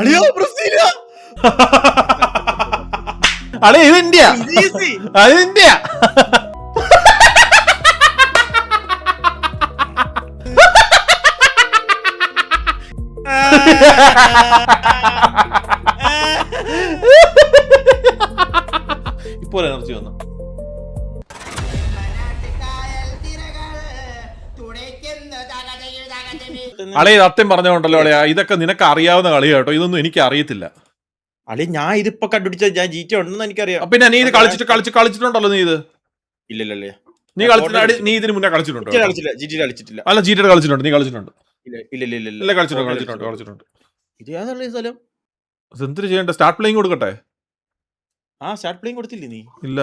അളിയോ ബ്രസീലാ അളേ ഇത് ഇന്ത്യ, അത് ഇന്ത്യ. ഇപ്പോൾ എനർജി വന്നു. അളേ സത്യം പറഞ്ഞോണ്ടല്ലോ അളയാ, ഇതൊക്കെ നിനക്ക് അറിയാവുന്ന കളിയാ കേട്ടോ, ഇതൊന്നും എനിക്ക് അറിയത്തില്ല. അളി ഞാൻ ഇതിപ്പോ കണ്ടുപിടിച്ച ഞാൻ GTA ഉണ്ടെന്ന് എനിക്കറിയാം. പിന്നെ നീ ഇത് കളിച്ചിട്ടുണ്ടല്ലോ നീ ഇത്? ഇല്ലല്ലേ നീ ഇതിന് മുന്നേ കളിച്ചിട്ടുണ്ടോ? കളിച്ചിട്ടില്ല. അല്ല GTA കളിച്ചിട്ടുണ്ട്, നീ കളിച്ചിട്ടുണ്ട്. ഇല്ല കളിച്ചിട്ടുണ്ട്. ഇത് ഏതാ സ്ഥലം? എന്തിനു ചെയ്യണ്ടേ? സ്റ്റാർട്ട് പ്ലേയിങ് കൊടുക്കട്ടെ? സ്റ്റാർട്ട് പ്ലേയിങ് കൊടുത്തില്ലേ നീ? ഇല്ല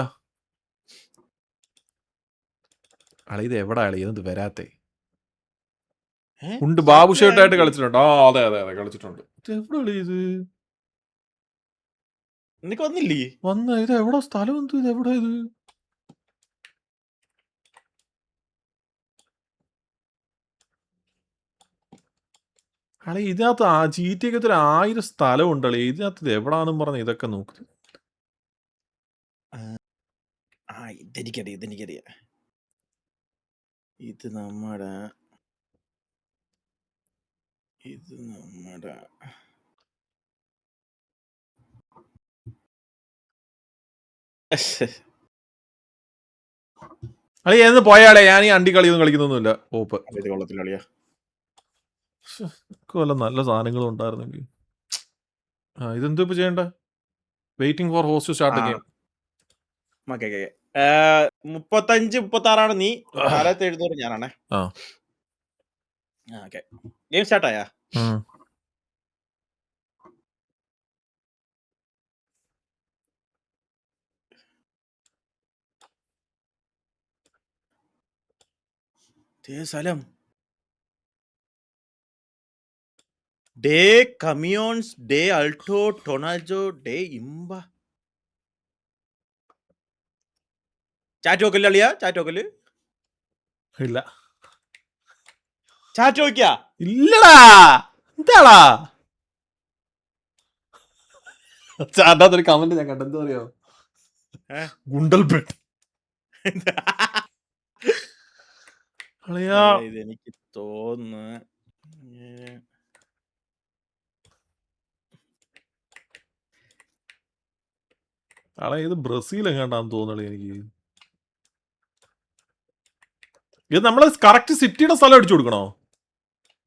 അളി, ഇത് എവിടാ അളി ഇത് വരാത്തെ? ഉണ്ട്, ബാബു ഷേട്ടായിട്ട് കളിച്ചിട്ടുണ്ട്. അതെ കളിച്ചിട്ടുണ്ട്. ഇത് എവിടെ കളി ഇത്? നിനക്ക് വന്നില്ലേ? ഇത് എവിടെ സ്ഥലം? ഇത് എവിടെ ഇത്? അളി ഇതിനകത്ത് GTA 1000 സ്ഥലം ഉണ്ടളി. ഇതിനകത്ത് ഇത് എവിടാന്നും പറഞ്ഞ ഇതൊക്കെ നോക്ക്. ഇതെനിക്കറിയാം. ഇത് നമ്മടെ അളി എന്ന് പോയാളെ, ഞാൻ ഈ അണ്ടി കളിയൊന്നും കളിക്കുന്നൊന്നുമില്ല. ഓപ്പ് കൊള്ളത്തില്ല. വല്ല നല്ല സാധനങ്ങളും ഉണ്ടായിരുന്നെങ്കിൽ. ഇതെന്തോ ഇപ്പൊ ചെയ്യണ്ട? Waiting for host to start game. 35-36 നീ, 470 ഞാനാണേ. ഗെയിം സ്റ്റാർട്ട് ആയാ? സ്ഥലം ഡേ കമിയോൺസ്, ഡേ അൾട്ടോ, ടൊണാജോ, ഡേ ഇമ്പ. ചാറ്റ് നോക്കില്ല അളിയാ? ചാറ്റ് നോക്കല് ഇല്ല. ചാറ്റ് നോക്കിയാ? ഇല്ലടാ. എന്താടാ ചാറ്റാത്തൊരു കമന്റ് ഞാൻ കണ്ടു. എന്താ അറിയോ? ഗുണ്ടൽപേട്ട്. ഇതെനിക്ക് തോന്നുന്നു ഇത് ബ്രസീൽ എങ്ങാണ്ടാന്ന് തോന്നണേ എനിക്ക്. ഇത് നമ്മള് കറക്റ്റ് സിറ്റിയുടെ സ്ഥലം അടിച്ചു കൊടുക്കണോ?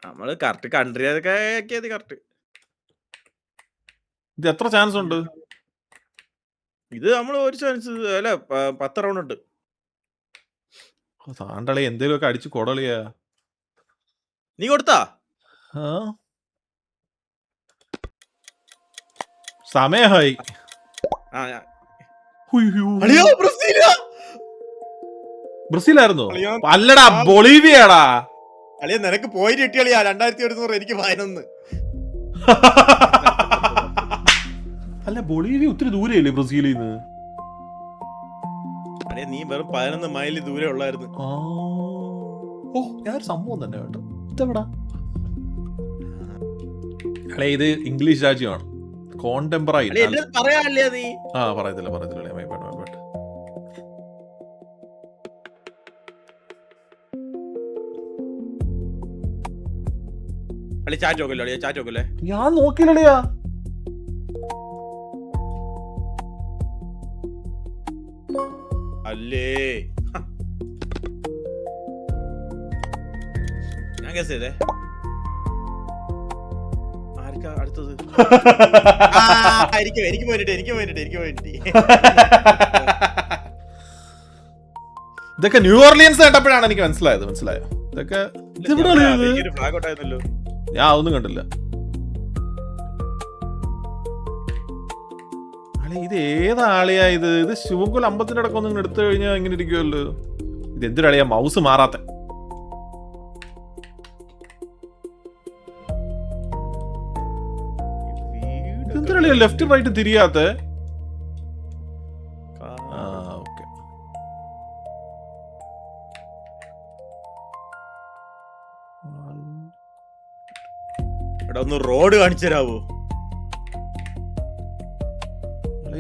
നമ്മള് കറക്റ്റ് കൺട്രി അതൊക്കെ ആക്കിയത് കറക്റ്റ്. ഇത് എത്ര ചാൻസ് ഉണ്ട്? ഇത് നമ്മള് ഒരു ചാൻസ് അല്ല 10 റൗണ്ട് ഉണ്ട്. താണ്ടളി എന്തേലും ഒക്കെ അടിച്ചു കൊടളിയാ. നീ കൊടുത്താ? സമയമായി. ബ്രസീലായിരുന്നു? അല്ലടാ, ബൊളീവിയാടാ. അളിയ നിനക്ക് പോയിന്റ് കിട്ടിയാളിയാ 2100. എനിക്ക് 11. അല്ല, ബൊളീവിയ ഒത്തിരി ദൂരെയല്ലേ ബ്രസീലിൽ നിന്ന്? അളിയ നീ വെറും 11 മൈൽ ദൂരെ ഉള്ളായിരുന്നു. ഞാൻ സംഭവം തന്നെ കേട്ടോ. ഇതെവിടാ അളേ? ഇത് ഇംഗ്ലീഷ് രാജ്യമാണ്. കോണ്ടംപററി. പറയാല്ലേ നീ? പറയത്തില്ല. ഞാൻ നോക്കില്ലളിയാ. അല്ലേ ഞാൻ ഗസ് ചെയ്തേ. ആർക്കാ അടുത്തത്? എനിക്ക് പോയിട്ട് ഇതൊക്കെ ന്യൂ ഓർലിയൻസ് കേട്ടപ്പോഴാണ് എനിക്ക് മനസ്സിലായോ? ഇതൊക്കെ ഞാൻ അതൊന്നും കണ്ടില്ല. ഇത് ഏതാളിയാ ഇത്? ശിവൻകുൽ അമ്പത്തിന്റെ അടക്കം എടുത്തു കഴിഞ്ഞാൽ ഇങ്ങനെ ഇരിക്കുമല്ലോ. ഇത് എന്തിനാളിയാ മൗസ് മാറാത്ത? എന്തിനാളിയാ ലെഫ്റ്റ് റൈറ്റ് തിരിയാത്ത? ഒന്ന് റോഡ് കാണിച്ചു തരാവോ?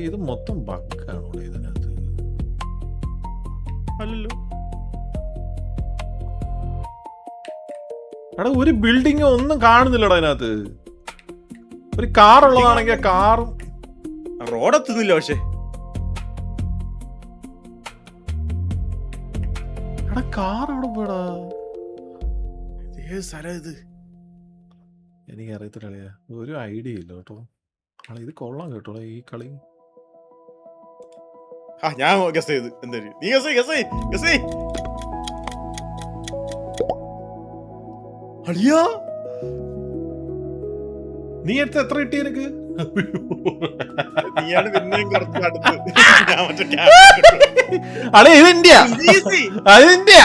ഇത് മൊത്തം ബഗ്ഗാണോ ഇതിനകത്ത്? അല്ലല്ലോ. എടാ ഒരു ബിൽഡിംഗ് ഒന്നും കാണുന്നില്ലടാ അതിനകത്ത്. ഒരു കാർ ഉള്ളതാണെങ്കിൽ കാറും റോഡെത്തുന്നില്ല. പക്ഷെ എടാ കാർ അവിടെ പോടാ. ഏത് സ്ഥലം ഇത്? എനിക്ക് അറിയത്തില്ല കളിയാ, ഒരു ഐഡിയ ഇല്ല കേട്ടോ. ഇത് കൊള്ളാം കേട്ടോ ഈ കളി. ഞാൻ ഗസ് ചെയ്ത്. എന്തായാലും നീ ഗസ് ചെയ്. അളിയാ നീ എടുത്ത് എത്ര കിട്ടി എനിക്ക്? നീയാണ് പിന്നെയും കുറച്ച് അടുത്ത്. അളേ ഇത് ഇന്ത്യ, അത് ഇന്ത്യ.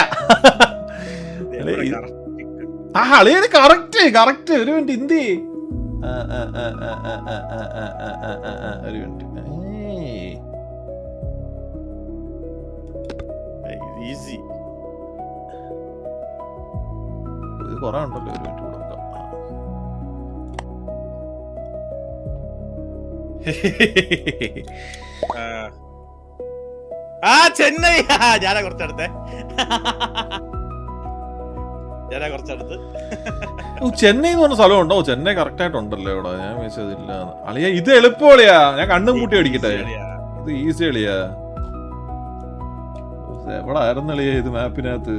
ആ അളിയാണ് കറക്റ്റ്. ഒരു മിനിറ്റ് ഇന്ത്യ. ഒരു മിനിറ്റ്. ഈസി. ഇത് കൊറേ ഉണ്ടല്ലോ. ഒരു മിനിറ്റ് കൊടുക്കാം. ചെന്നൈ. ഞാനാ കുറച്ചടുത്ത്. ചെന്നൈ എന്ന് പറഞ്ഞ സ്ഥലം ഉണ്ടോ? ചെന്നൈ കറക്റ്റ് ആയിട്ടുണ്ടല്ലോ ഇവിടെ. ഞാൻ വിചാരിച്ചതില്ല. അളിയാ ഇത് എളുപ്പളിയാ. ഞാൻ കണ്ണും കൂട്ടി അടിക്കട്ടെ. ഇത് ഈസി അളിയാ. എവിടെ ആയിരുന്നു അളിയാ ഇത് മാപ്പിനകത്ത്?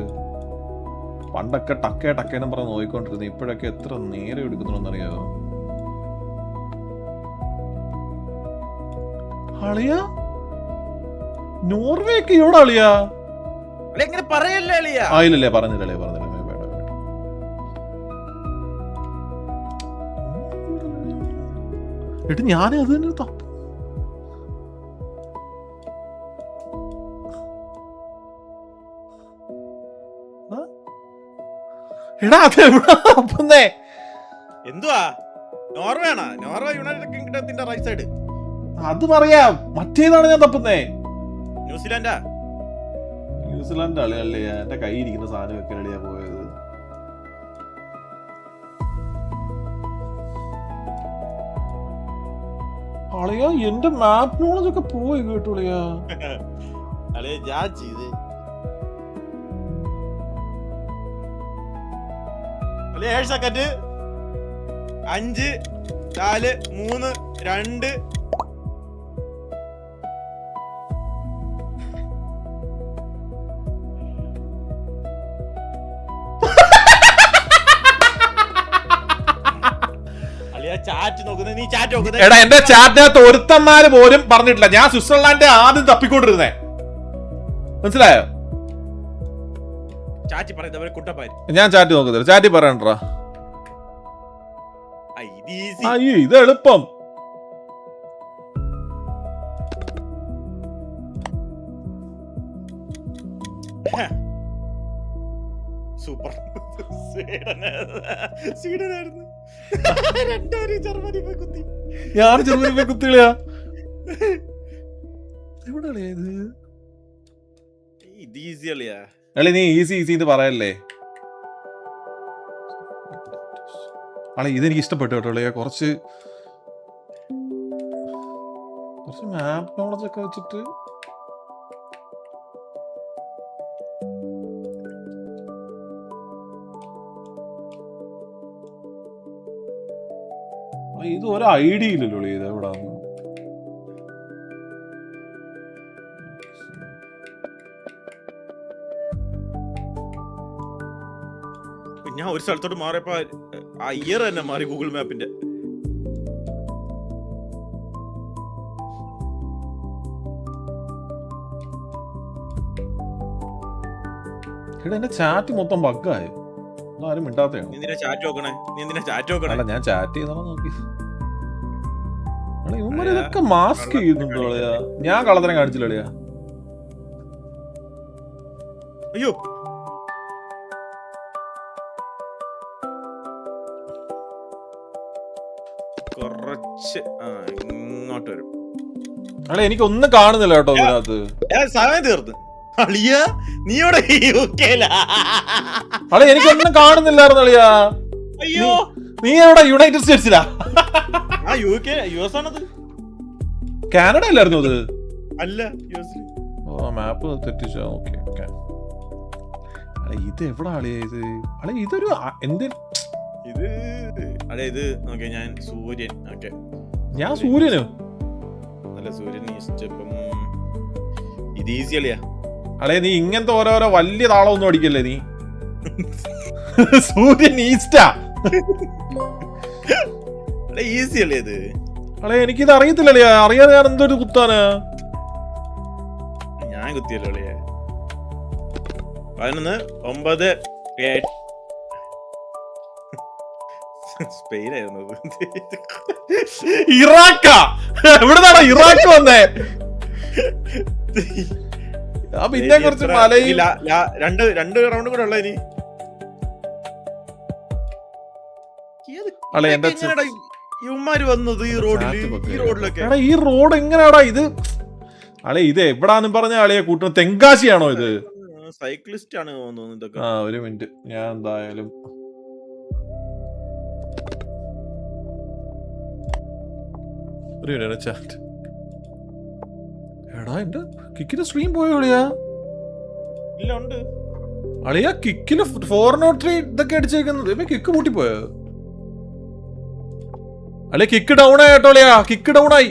പണ്ടൊക്കെ ടക്കേന്നും പറഞ്ഞ് നോക്കിക്കൊണ്ടിരുന്നു. ഇപ്പോഴൊക്കെ എത്ര നേരം എടുക്കുന്നുണ്ടെന്നറിയാമോ? അളിയാ നോർവേ ഒക്കെ ഇവിടെ അളിയാ. ഇല്ലല്ലേ പറഞ്ഞില്ലേ. എട്ട് ഞാൻ അത് തന്നെ തപ്പു. എടാ അത് എവിടാ തപ്പുന്നേ? എന്തുവാ നോർവേ ആണോ? നോർവേ യുണൈറ്റഡ് കിങ്ഡത്തിന്റെ റൈറ്റ് സൈഡ്. അത് പറയാം. മറ്റേതാണ് ഞാൻ തപ്പുന്നേ. ന്യൂസിലാൻഡാ? ന്യൂസിലാൻഡ് അളിയല്ലേ. എന്റെ കൈ ഇരിക്കുന്ന സാധനമൊക്കെ അളിയാ പോയത്. അളിയാ എന്റെ മാപ്പ് നോളജ് ഒക്കെ പോയി കേട്ടോളിയാ. ഞാൻ ചെയ്ത് 7 സെക്കൻഡ്. 5 4 3 2. എടാ എന്റെ ചാറ്റിനകത്ത് ഒരുത്തന്മാര് പോലും പറഞ്ഞിട്ടില്ല ഞാൻ സ്വിറ്റ്സർലാൻഡ് ആദ്യം തപ്പിക്കൊണ്ടിരുന്നേ. മനസ്സിലായോ? ഞാൻ ചാറ്റ് നോക്കുന്നില്ല. ചാറ്റി പറയണ്ടാ. അയ്യോ ഇത് എളുപ്പം. സൂപ്പർ. സ്വീഡനായിരുന്നു. ജർമ്മനി പോയി കുത്തി. ഞാൻ ജർമ്മനി പോയി കുത്തികളാ. എവിടെ ഇത് ഈസി അളിയാ. അളി നീ ഈസി എന്ന് പറയല്ലേ. അളി ഇതെനിക്ക് ഇഷ്ടപ്പെട്ടു കേട്ടോ അളിയാ. കുറച്ച് മാപ്പ് നോളജ് ഒക്കെ വെച്ചിട്ട് ഇത് ഒരു ഐഡിയ ഇല്ലല്ലോ ഇത് എവിടാന്ന്. ഞാൻ ഒരു സ്ഥലത്തോട്ട് മാറിയപ്പോ ആ ഇയർ തന്നെ മാറി ഗൂഗിൾ മാപ്പിന്റെ. എന്റെ ചാറ്റ് മൊത്തം ബഗ്ഗായി. ആരും മിണ്ടാത്തയാണ്. അല്ല ഞാൻ ചാറ്റ് ചെയ്തോ നോക്കി. ഇവന്മാര് ഇതൊക്കെ മാസ്ക് ചെയ്യുന്നുണ്ടോ അളിയാ? ഞാൻ കള്ളത്തരം കാണിച്ചില്ല അളിയാ. അയ്യോ കുറച്ച് ഇങ്ങോട്ട് വരും. അളെ എനിക്കൊന്നും കാണുന്നില്ല കേട്ടോ ഇതിനകത്ത്. സമയം തീർന്നു അളിയ. നീ അളെ എനിക്കൊന്നും കാണുന്നില്ലായിരുന്നു അളിയാ. അയ്യോ നീ എവിടെ യുണൈറ്റഡ് സ്റ്റേറ്റ്സിലാ? ആ US ആണത്. കാനഡ അല്ലായിരുന്നു അത്? അല്ല US. ഓ മാപ്പ് തെറ്റിച്ചോ. Okay okay. ഇത് എവിടെ ആളിയാ ഇത്? അളെ ഇതൊരു എന്ത് ഇത് അതെ ഇത് ഓക്കെ ഞാൻ സൂര്യൻ. ഓക്കെ ഞാൻ സൂര്യനോ? അല്ല സൂര്യൻ ഈസ്റ്റ്. ഇപ്പം ഇത് ഈസി അല്ലയാ. അളെ നീ ഇങ്ങനത്തെ ഓരോരോ വലിയ താളമൊന്നും അടിക്കല്ലേ നീ. സൂര്യൻ ഈസ്റ്റാ? ഈസി അല്ലേ ഇത്? അളെ എനിക്കിത് അറിയത്തില്ലല്ലേ. അറിയാതെ ഞാൻ എന്തൊരു കുത്താനാ. ഞാൻ കുത്തിയല്ലോ അളിയെ. 11 9 8 സ്പെയിനായിരുന്നു. ഇറാഖാ? എവിടുന്നാണോ ഇറാഖ് വന്നേ? പിന്നെ കുറച്ച് മലയിൽ രണ്ട് റൗണ്ട് കൂടെ ഉള്ള ഇനി. ഇവന്മാര് വന്നത് ഈ റോഡിലൊക്കെ. ഈ റോഡ് എങ്ങനെയാടാ ഇത്? അളെ ഇത് എവിടാന്ന് പറഞ്ഞ അളിയെ കൂട്ടുന്ന തെങ്കാശിയാണോ ഇത്? സൈക്ലിസ്റ്റ് ആണ് തോന്നുന്നു ഇതൊക്കെ. ആ ഒരു മിനിറ്റ് ഞാൻ എന്തായാലും ചാറ്റ്. എടാ എന്റെ കിക്കിന്റെ സ്ട്രീം പോയോ അളിയാ? ഇല്ല ഉണ്ട് അളിയാ. കിക്കില് 403 ഇതൊക്കെ അടിച്ചേക്കുന്നത്. ഇപ്പൊ കിക്ക് പൂട്ടിപ്പോയോ? അല്ലെ കിക്ക് ഡൗൺ ആയിട്ടോ അളിയാ. കിക്ക് ഡൗൺ ആയി.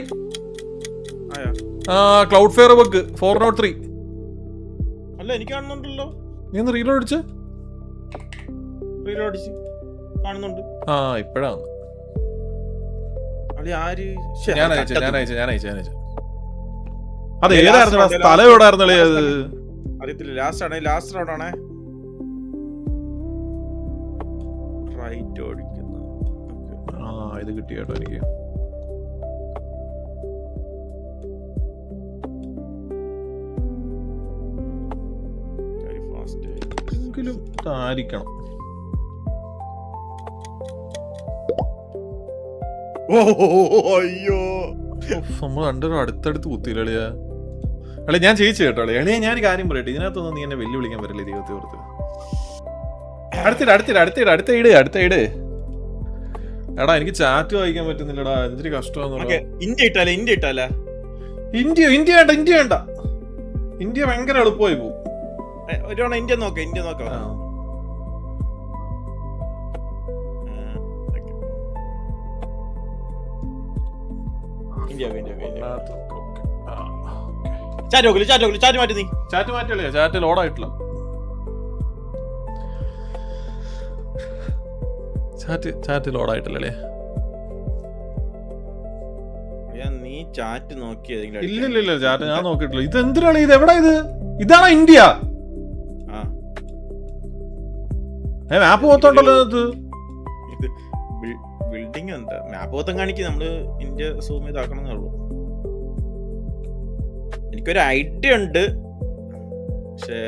Cloud fair bug 403. അല്ല എനിക്ക് കാണുന്നുണ്ടല്ലോ. നീ ഒന്ന് റീലോഡ് അടിച്ച് കാണുന്നുണ്ട്. ആ ഇപ്പഴാണ് ഞാൻ അയച്ചു. അത് ഏതായിരുന്നു സ്ഥലം? എവിടായിരുന്നു അത് അറിയത്തില്ല. ലാസ്റ്റ് റൗണ്ട് ആണേ. റൈറ്റ് ഓടിക്കുന്നു. ഇത് കിട്ടി കേട്ടോ എനിക്ക്. ആയിരിക്കണം. അയ്യോ നമ്മൾ രണ്ടുപേരും അടുത്തടുത്ത് കുത്തിയില്ല അളിയാ. അല്ലെ ഞാൻ ജയിച്ചു കേട്ടോ അളിയാ. ഞാൻ കാര്യം പറയട്ടെ, ഇതിനകത്തൊന്നും നീ എന്നെ വെല്ലുവിളിക്കാൻ വരില്ല ദൈവത്തെ ഓർത്ത്. അടുത്ത ഇട്. എടാ എനിക്ക് ചാറ്റ് വായിക്കാൻ പറ്റുന്നില്ലടാ. എന്തൊരു കഷ്ടമാണെന്നുള്ള. ഇന്ത്യ വേണ്ട. ഇന്ത്യ ഭയങ്കര എളുപ്പമായി പോകും. ഇന്ത്യ നോക്കാം. ചാറ്റ് മാറ്റില്ലേ? ചാറ്റ് ലോഡായിട്ടില്ല. ചാറ്റ് ലോഡായിട്ടില്ലേ? നീ ചാറ്റ് നോക്കിയതെങ്കിലും ഇല്ല ചാറ്റ് ഞാൻ നോക്കിയിട്ടില്ല. ഇത് എന്തിനാണ് ഇത്? എവിടാ ഇത്? ഇതാണോ ഇന്ത്യ? മാപ്പ് പോത്തോണ്ടല്ലോ ഇത്. ബിൽഡിംഗ് എന്താ മാപ്പ് പോത്തം കാണിക്കും. നമ്മള് ഇന്ത്യ സൂം ചെയ്താക്കണമെന്നേ ഉള്ളൂ. എനിക്കൊരു ഐഡിയ ഉണ്ട്, പക്ഷേ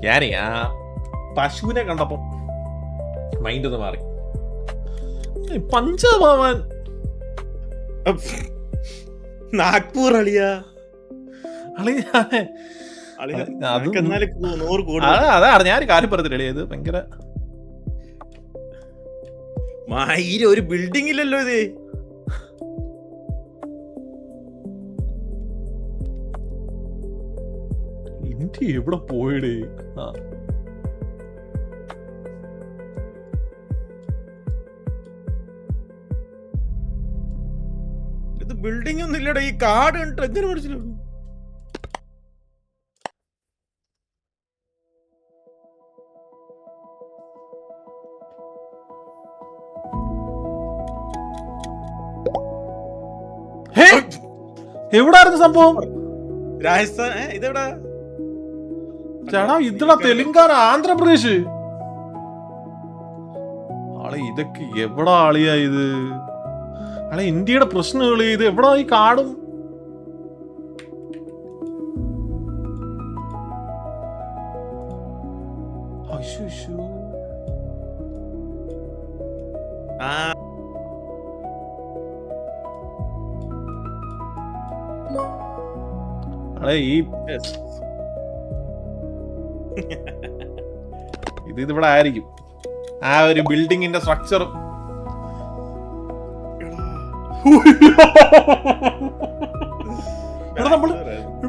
ഞാനേ ആ പശുവിനെ കണ്ടപ്പോ മൈൻഡ് ഒന്ന് മാറി. പഞ്ചാബ് ആവാൻ നാഗ്പൂർ അളിയാ. അതാണ് ഞാൻ കാര്യം പറഞ്ഞില്ലേ. ഇത് ഭയങ്കര ഒരു ബിൽഡിംഗ് ഇല്ലല്ലോ ഇത്. ഇന്ത്യ എവിടെ പോയിടേ? ഇത് ബിൽഡിംഗ് ഒന്നും ഇല്ലടാ. ഈ കാട് കണ്ടിട്ട് എങ്ങനെ മനസ്സിലാവും? എവിടായിരുന്നു സംഭവം? രാജസ്ഥാൻ. ഇതെവിടാ ചേട്ടാ? ഇതടാ തെലുങ്കാന, ആന്ധ്രാപ്രദേശ്. ആളെ ഇതൊക്കെ എവിടാ ആളിയാ ഇത്? ആളെ ഇന്ത്യയുടെ പ്രശ്നങ്ങൾ ഇത് എവിടാ? ഈ കാടും അതെ ഈ Yes. ഇതിവിടെ ആയിരിക്കും ആ ഒരു ബിൽഡിങ്ങിന്റെ സ്ട്രക്ചർ.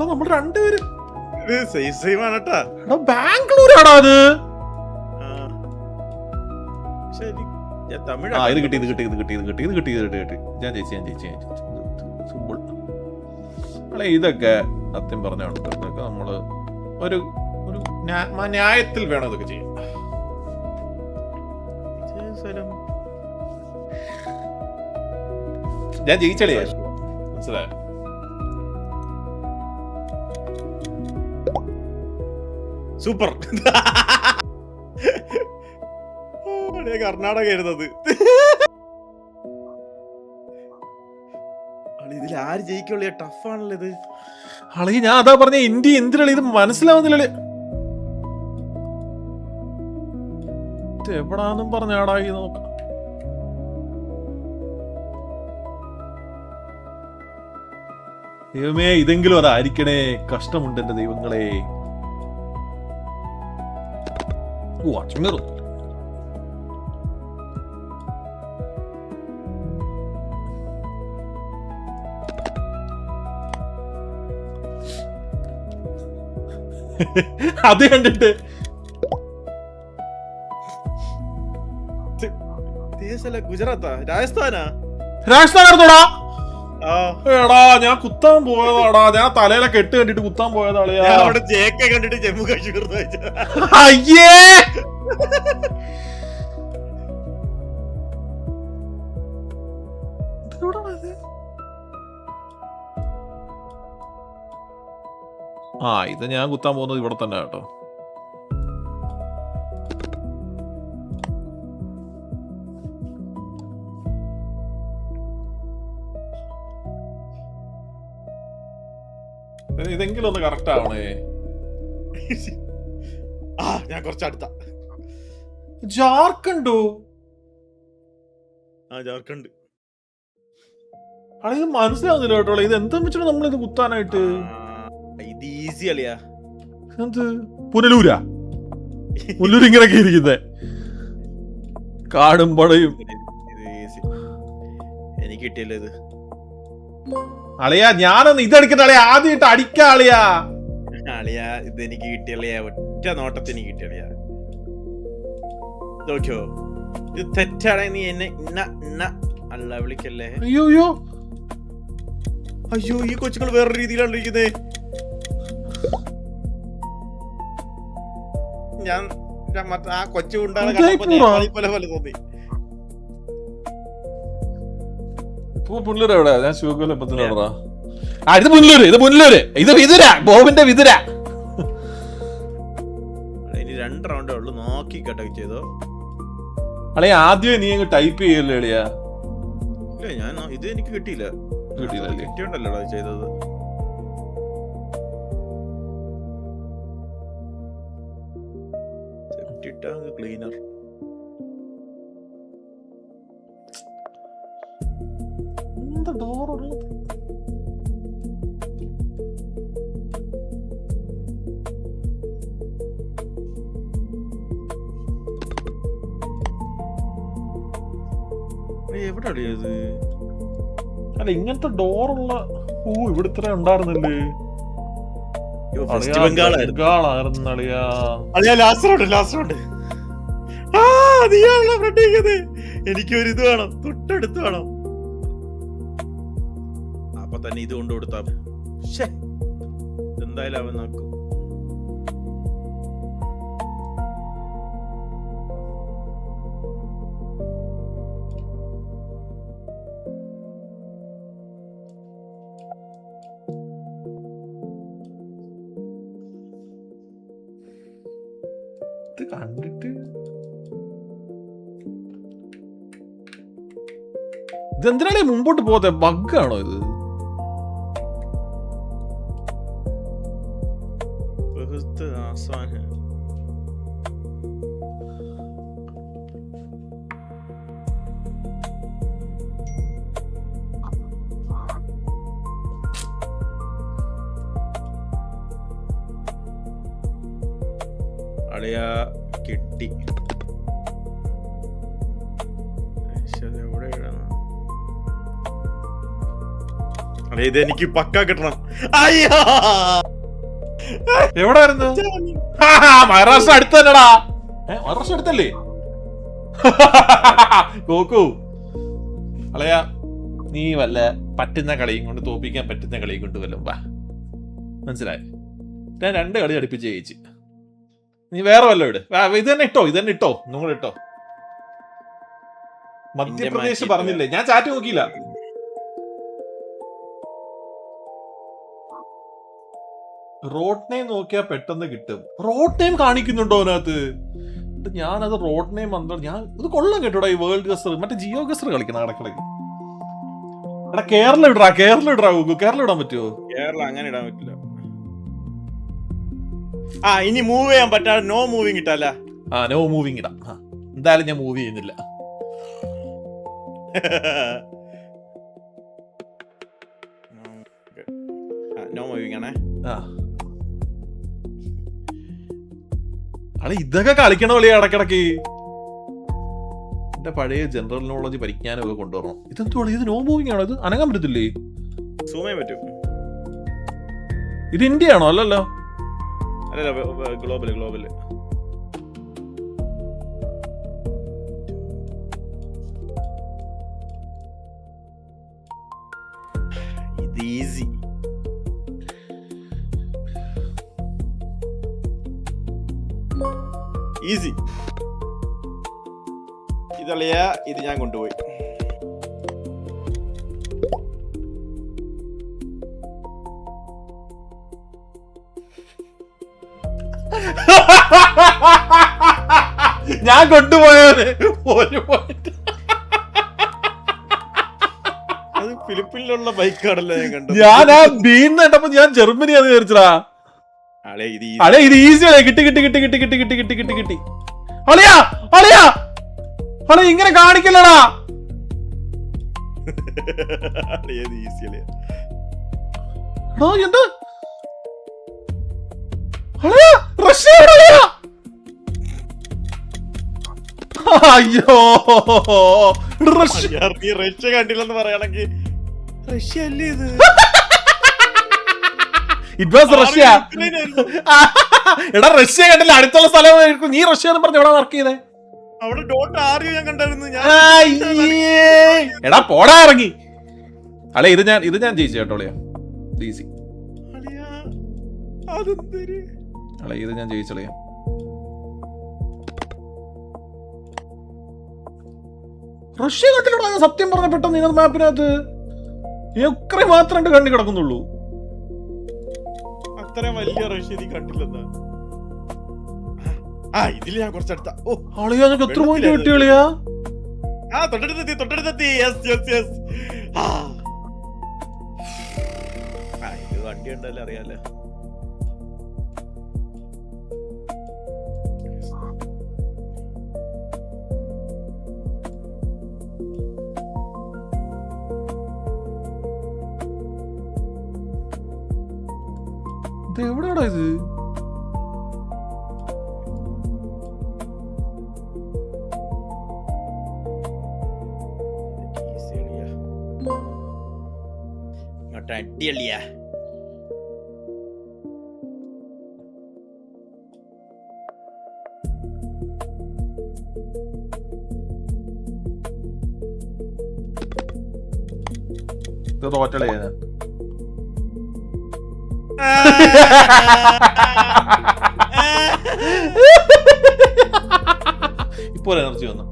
നമ്മൾ രണ്ടുപേരും സെയിം ആണ് കേട്ടാ. ബാംഗ്ലൂരാടാ അത്. തമിഴ് ഇത് കിട്ടി. ഞാൻ ജയിച്ചു. സിമ്പിൾ. അല്ലെ ഇതൊക്കെ സത്യം പറഞ്ഞാണ് ഇതൊക്കെ നമ്മള് ഒരു ന്യായത്തിൽ വേണം ഇതൊക്കെ ചെയ്യാൻ. ഞാൻ ജയിച്ചളിയാ, മനസ്സിലായോ? സൂപ്പർ. കർണാടക ആയിരുന്നത്. ഇതിൽ ആര് ജയിക്കുള്ള ടഫാണല്ലോ ഇത്. അളി ഞാൻ അതാ പറഞ്ഞ ഇന്ത്യ എന്തിനാണ് ഇത് മനസ്സിലാവുന്നില്ലേ? എവിടാന്നും പറഞ്ഞാടാ ഈ നോക്കാം. ദൈവമേ ഇതെങ്കിലും അതായിരിക്കണേ. കഷ്ടമുണ്ട് എന്റെ ദൈവങ്ങളെ. ഓ അച്ഛനോ അത് കണ്ടിട്ട് ഗുജറാത്താ രാജസ്ഥാനാ? രാജസ്ഥാനായിരുന്നോടാ? എടാ ഞാൻ കുത്താൻ പോയതാടാ. ഞാൻ തലയിലെ കെട്ട് കണ്ടിട്ട് കുത്താൻ പോയതാളിയാ. കണ്ടിട്ട് ജമ്മു കാശ്മീർ. അയ്യേ ഇത് ഞാൻ കുത്താൻ പോകുന്നത് ഇവിടെ തന്നെ കേട്ടോ. ഇതെങ്കിലും ഒന്ന് കറക്റ്റ് ആവണേ. ഞാൻ കുറച്ചടുത്ത. ജാർഖണ്ഡോ? ജാർഖണ്ഡ്. ഇത് മനസ്സിലാവുന്നില്ല കേട്ടോ. ഇത് എന്താ വെച്ചിട്ട് നമ്മളിത് കുത്താനായിട്ട്? ഇത് ഈസി അല്ലയാ. എന്ത് പുനലൂരാ? പുനലൂർ ഇങ്ങനെയൊക്കെ ഇരിക്കുന്നേ കാടും പടയും. എനിക്ക് കിട്ടിയല്ലോ ഇത്. അളിയാ ഞാനൊന്ന് ഇതെടുക്കുന്ന അളിയാ ആദ്യമായിട്ട് അടിക്കാ അളിയാ. അളിയാ ഇത് എനിക്ക് കിട്ടിയളിയാ. ഒറ്റ നോട്ടത്തിന് കിട്ടിയളിയാ. നോക്കിയോ ഇത് തെറ്റാണെങ്കിൽ നീ എന്നെ ഇന്ന അല്ല വിളിക്കല്ലേ. അയ്യോ ഈ കൊച്ചുങ്ങൾ വേറെ രീതിയിലാണ് ഇരിക്കുന്നത്. ഞാൻ മറ്റേ ആ കൊച്ചു ഉണ്ടാകുന്ന തോന്നി. പുനലൂർ എവിടെയാ? ഞാൻ ശിവകൊല്ലപ്പത്തിനോടാ. ഇത് പുനലൂര്. ഇത് വിതുര. ബോബിന്റെ വിതുര. ഇനി 2 റൗണ്ടേ ഉള്ളു. നോക്കി കേട്ടോ ചെയ്തോ. അളിയ ആദ്യം നീ അങ്ങ് ടൈപ്പ് ചെയ്യല്ലേ അളിയാ? ഇല്ല ഞാൻ ഇത് എനിക്ക് കിട്ടിയില്ല. കിട്ടിയോണ്ടല്ലോ ചെയ്തത്. ക്ലീനർ ഡോറുള്ളത്. എവിടെ അടിയത്? അല്ല ഇങ്ങനത്തെ ഡോറുള്ള ഇവിടെ ഇത്ര ഉണ്ടായിരുന്നില്ലേ? ബംഗാളായിരുന്നു അളിയാ. Last round. എനിക്കൊരു ഇത് വേണം, തൊട്ടടുത്ത് വേണം. അപ്പൊ തന്നെ ഇത് കൊണ്ട് കൊടുത്താ എന്തായാലും അവൻ നോക്കും. കണ്ടിട്ട് ഇതെന്തിനാണ് മുമ്പോട്ട് പോകാതെ? ബഗ്ഗാണോ ഇത്? അളിയ കിട്ടി. അളിയ ഇത് എനിക്ക് പക്ക കിട്ടണം. അയ്യോ എവിടായിരുന്നു? മഹാരാഷ്ട്ര അടുത്ത് തന്നെടാ. മഹാരാഷ്ട്ര അടുത്തല്ലേ? നോക്കൂ അളയാ, നീ വല്ല പറ്റുന്ന കളിയും കൊണ്ട് തോപ്പിക്കാൻ പറ്റുന്ന കളിയും കൊണ്ട് വല്ലതും വാ. മനസ്സിലായി? ഞാൻ 2 കളി അടുപ്പിച്ച് ജയിച്ച്. നീ വേറെ വല്ല ഇട്. ഇത് തന്നെ ഇട്ടോ, ഇത് തന്നെ ഇട്ടോ, നിങ്ങൾ ഇട്ടോ. മധ്യപ്രദേശ് പറഞ്ഞില്ലേ? ഞാൻ ചാറ്റ് നോക്കിയില്ല. റോഡ് നെയിം നോക്കിയാൽ പെട്ടെന്ന് കിട്ടും. റോഡ് നെയിം കാണിക്കുന്നുണ്ടോ അതിനകത്ത്? ഞാനത് റോഡ് നെയിം വന്നോ, ഞാൻ ഇത് കൊള്ളാം കേട്ടോടാ. ഈ വേൾഡ് ഗസർ മറ്റേ ജിയോ ഗസർ കളിക്കണം ഇടക്കിടക്ക്. എടാ കേരള ഇടാ, കേരള ഇടാ. കേരള ഇടാൻ പറ്റുമോ? കേരള അങ്ങനെ ഇടാൻ പറ്റില്ല. ഇനി മൂവ് ചെയ്യാൻ പറ്റാതെ നോ മൂവിങ് ഇട്ടല്ല. നോ മൂവിങ് ഇടാം. എന്തായാലും ഞാൻ മൂവ് ചെയ്യുന്നില്ല. നോ മൂവിങ് ആണേ. ഇതൊക്കെ കളിക്കണ കളി ഇടക്കിടക്ക്. എന്റെ പഴയ ജനറൽ നോളജ് പഠിക്കാനും ഒക്കെ കൊണ്ടുവരണം. ഇതെന്തുവാണ്? ഇത് നോ മൂവിങ് ആണോ? ഇത് അനങ്ങാൻ പറ്റത്തില്ലേ? സൂം ചെയ്യാൻ പറ്റും. ഇത് ഇന്ത്യ ആണോ? അല്ലല്ലോ. അല്ലല്ല, ഗ്ലോബല് ഗ്ലോബല്. ഇത് ഈസി. ഈസി. ഇതളിയ ഇത് ഞാൻ കൊണ്ടുപോയി. ഞാൻ കൊണ്ടുപോയത് 1 പോയിന്റ്. അത് ഫിലിപ്പിനിലുള്ള ബൈക്കാണല്ലോ ഞാൻ കണ്ടത്. ഞാൻ ആ ബീന്ന് കേട്ടപ്പോ ഞാൻ ജർമ്മനിയാന്ന് വിചാരിച്ചടാ. അളേ ഇത് ഈസിയാണ്. കിട്ടി കിട്ടി കിട്ടി കിട്ടി കിട്ടി കിട്ടി കിട്ടി കിട്ടി കിട്ടി. അളിയാ അളിയാ അളെ ഇങ്ങനെ കാണിക്കല്ലടാ. എന്ത് അയ്യോ റഷ്യ കണ്ടില്ലെന്ന് പറയാണെങ്കിൽ റഷ്യ അല്ലേ ഇത്? It was Russia. എടാ റഷ്യ കണ്ടില്ല, അടുത്തുള്ള സ്ഥലം. നീ റഷ്യ എന്ന് പറഞ്ഞ എവിടെ വർക്ക് ചെയ്തേ? അവിടെ ഡോട്ട് ആറിയോ ഞാൻ കണ്ടായിരുന്നു. എടാ പോടാ ഇറങ്ങി. അളെ ഇത് ഞാൻ ജയിച്ചു കേട്ടോളിയാ. ഈസി. അളെ ഇത് ഞാൻ ജയിച്ചളിയാ. റഷ്യ കണ്ടില്ലടാ. ഞാൻ സത്യം പറഞ്ഞ പെട്ടെന്ന് നിങ്ങൾ മാപ്പിനകത്ത് യുക്രൈൻ മാത്രം കണ്ണി കിടക്കുന്നുള്ളൂ. അത്രയും വലിയ റഷ്യ നീ കണ്ടില്ലെന്നാ? ഇതില് ഞാൻ കുറച്ചടുത്ത. അളിയാ നിനക്ക് എത്ര പോയിന്റ് കിട്ടി അളിയാ? തൊട്ടടുത്തെത്തി. ഇത് വണ്ടി ഉണ്ടല്ലോ, അറിയാലോ. ഇത് എവിടെയാടാ ഇത്? അടിയളിയാ. ഇത് തോറ്റളിയാ ഞാൻ. ഇപ്പോൾ എനർജി വന്നു.